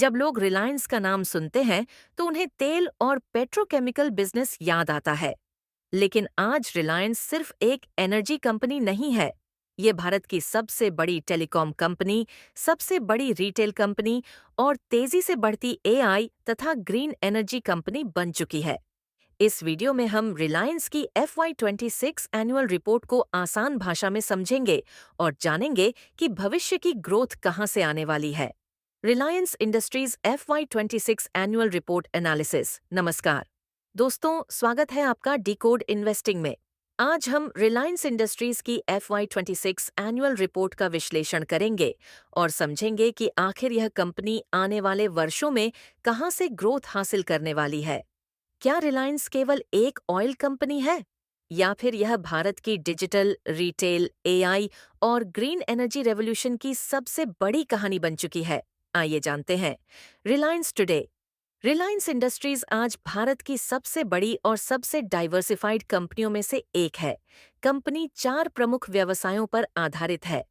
जब लोग रिलायंस का नाम सुनते हैं तो उन्हें तेल और पेट्रोकेमिकल बिजनेस याद आता है। लेकिन आज रिलायंस सिर्फ एक एनर्जी कंपनी नहीं है। ये भारत की सबसे बड़ी टेलीकॉम कंपनी, सबसे बड़ी रिटेल कंपनी और तेजी से बढ़ती एआई तथा ग्रीन एनर्जी कंपनी बन चुकी है। इस वीडियो में हम रिलायंस की FY26 एनुअल रिपोर्ट को आसान भाषा में समझेंगे और जानेंगे कि भविष्य की ग्रोथ कहां से आने वाली है। Reliance industries FY26 annual report analysis. नमस्कार दोस्तों, स्वागत है आपका डिकोड इन्वेस्टिंग में। आज हम रिलायंस इंडस्ट्रीज की FY26 एनुअल रिपोर्ट का विश्लेषण करेंगे और समझेंगे कि आखिर यह कंपनी आने वाले वर्षों में कहां से ग्रोथ हासिल करने वाली है। क्या रिलायंस केवल एक ऑयल कंपनी है या फिर यह भारत की डिजिटल, रिटेल, एआई और ग्रीन एनर्जी रेवोल्यूशन की सबसे बड़ी कहानी बन चुकी है? आइए जानते हैं। रिलायंस टुडे। रिलायंस इंडस्ट्रीज आज भारत की सबसे बड़ी और सबसे डाइवर्सिफाइड कंपनियों में से एक है। कंपनी 4 प्रमुख व्यवसायों पर आधारित है।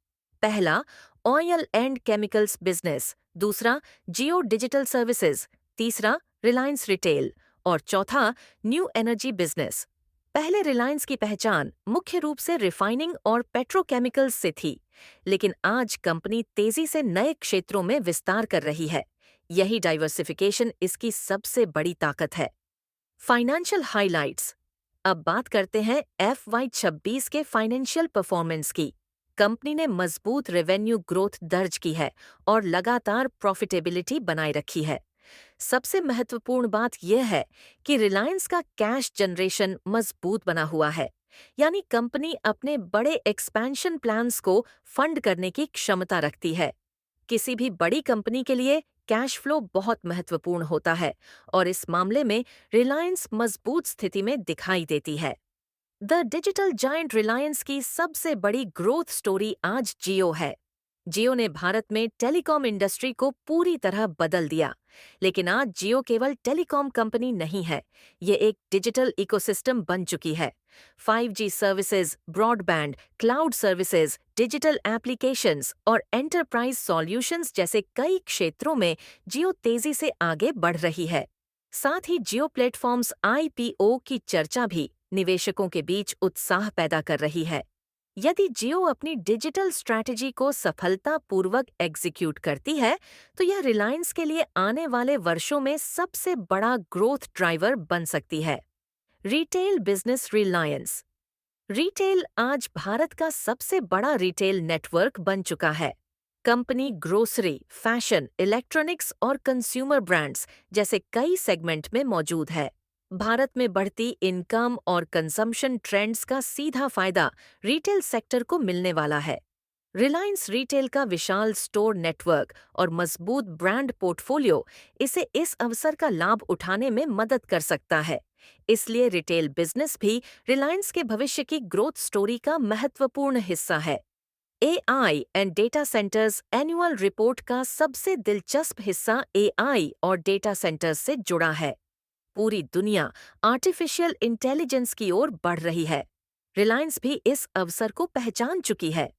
पहला, ऑयल एंड केमिकल्स बिजनेस। दूसरा, जियो डिजिटल सर्विसेज। तीसरा, रिलायंस रिटेल। और चौथा, न्यू एनर्जी बिजनेस। पहले रिलायंस की पहचान मुख्य रूप से रिफाइनिंग और पेट्रोकेमिकल्स से थी, लेकिन आज कंपनी तेजी से नए क्षेत्रों में विस्तार कर रही है। यही डाइवर्सिफिकेशन इसकी सबसे बड़ी ताकत है। Financial highlights. अब बात करते हैं FY26 के फाइनेंशियल परफॉर्मेंस की। कंपनी ने मजबूत रेवेन्यू ग्रोथ दर्ज की है और लगातार प्रॉफिटेबिलिटी बनाए रखी है। सबसे महत्वपूर्ण बात यह है कि रिलायंस का कैश जनरेशन मजबूत बना हुआ है, यानी कंपनी अपने बड़े एक्सपेंशन प्लान्स को फंड करने की क्षमता रखती है। किसी भी बड़ी कंपनी के लिए कैश फ्लो बहुत महत्वपूर्ण होता है और इस मामले में रिलायंस मजबूत स्थिति में दिखाई देती है। द डिजिटल जायंट रिलायंस की सबसे बड़ी ग्रोथ स्टोरी आज जियो है। जियो ने भारत में टेलीकॉम इंडस्ट्री को पूरी तरह बदल दिया। लेकिन आज जियो केवल टेलीकॉम कंपनी नहीं है, ये एक डिजिटल इकोसिस्टम बन चुकी है। 5G services, broadband, cloud services, digital applications और एंटरप्राइज सॉल्यूशंस जैसे कई क्षेत्रों में जियो तेजी से आगे बढ़ रही है। साथ ही जियो प्लेटफॉर्म्स IPO की चर्चा भी निवेशकों के बीच उत्साह पैदा कर रही है। यदि जियो अपनी डिजिटल स्ट्रैटेजी को सफलतापूर्वक एग्जीक्यूट करती है, तो यह रिलायंस के लिए आने वाले वर्षों में सबसे बड़ा ग्रोथ ड्राइवर बन सकती है। Retail business. रिलायंस रिटेल आज भारत का सबसे बड़ा रिटेल नेटवर्क बन चुका है। कंपनी ग्रोसरी, फैशन, इलेक्ट्रॉनिक्स और कंज्यूमर ब्रांड्स जैसे कई सेगमेंट में मौजूद है। भारत में बढ़ती इनकम और कंजम्पशन ट्रेंड्स का सीधा फायदा रिटेल सेक्टर को मिलने वाला है। रिलायंस रिटेल का विशाल स्टोर नेटवर्क और मजबूत ब्रांड पोर्टफोलियो इसे इस अवसर का लाभ उठाने में मदद कर सकता है। इसलिए रिटेल बिजनेस भी रिलायंस के भविष्य की ग्रोथ स्टोरी का महत्वपूर्ण हिस्सा है। AI and data centres annual report का सबसे दिलचस्प हिस्सा एआई और डेटा सेंटर्स से जुड़ा है। पूरी दुनिया आर्टिफिशियल इंटेलिजेंस की ओर बढ़ रही है। रिलायंस भी इस अवसर को पहचान चुकी है।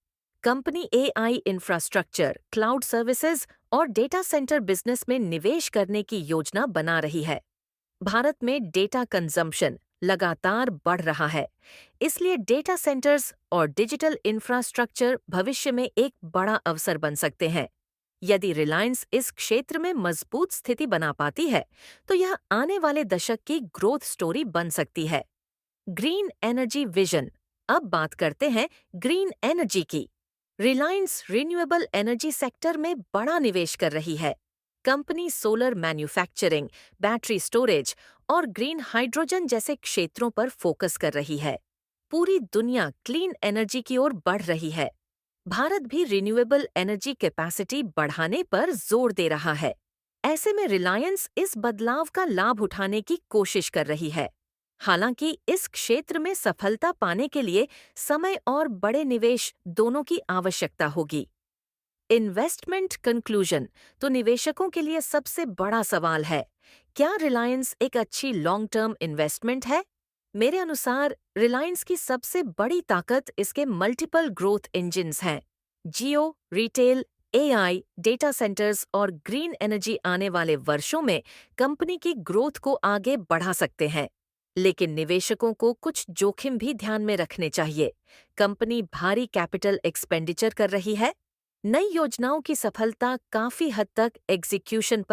Company AI infrastructure, cloud services और डेटा सेंटर बिजनेस में निवेश करने की योजना बना रही है। भारत में डेटा कंजम्पशन लगातार बढ़ रहा है, इसलिए डेटा सेंटर्स और डिजिटल इंफ्रास्ट्रक्चर भविष्य में एक बड़ा अवसर बन सकते हैं। यदि रिलायंस इस क्षेत्र में मजबूत स्थिति बना पाती है, तो यह आने वाले दशक की ग्रोथ स्टोरी बन सकती है। Green energy vision. अब बात करते हैं ग्रीन एनर्जी की। रिलायंस रिन्यूएबल एनर्जी सेक्टर में बड़ा निवेश कर रही है। Company solar manufacturing, battery storage और ग्रीन हाइड्रोजन जैसे क्षेत्रों पर फोकस कर रही है। पूरी दुनिया क्लीन एनर्जी की ओर बढ़ रही है। भारत भी रिन्यूएबल एनर्जी कैपेसिटी बढ़ाने पर जोर दे रहा है। ऐसे में रिलायंस इस बदलाव का लाभ उठाने की कोशिश कर रही है। हालांकि इस क्षेत्र में सफलता पाने के लिए समय और बड़े निवेश दोनों की आवश्यकता होगी। Investment conclusion. तो निवेशकों के लिए सबसे बड़ा सवाल है, क्या रिलायंस एक अच्छी लॉन्ग टर्म इन्वेस्टमेंट है? मेरे अनुसार रिलायंस की सबसे बड़ी ताकत इसके मल्टीपल ग्रोथ इंजिन्स हैं। जियो, रिटेल, एआई, डेटा सेंटर्स और ग्रीन एनर्जी आने वाले वर्षों में कंपनी की ग्रोथ को आगे बढ़ा सकते हैं। लेकिन निवेशकों को कुछ जोखिम भी ध्यान में रखने चाहिए। कंपनी भारी कैपिटल एक्सपेंडिचर कर रही है। नई योजनाओं की सफलता काफी हद तक एग्जीक्यूशन पर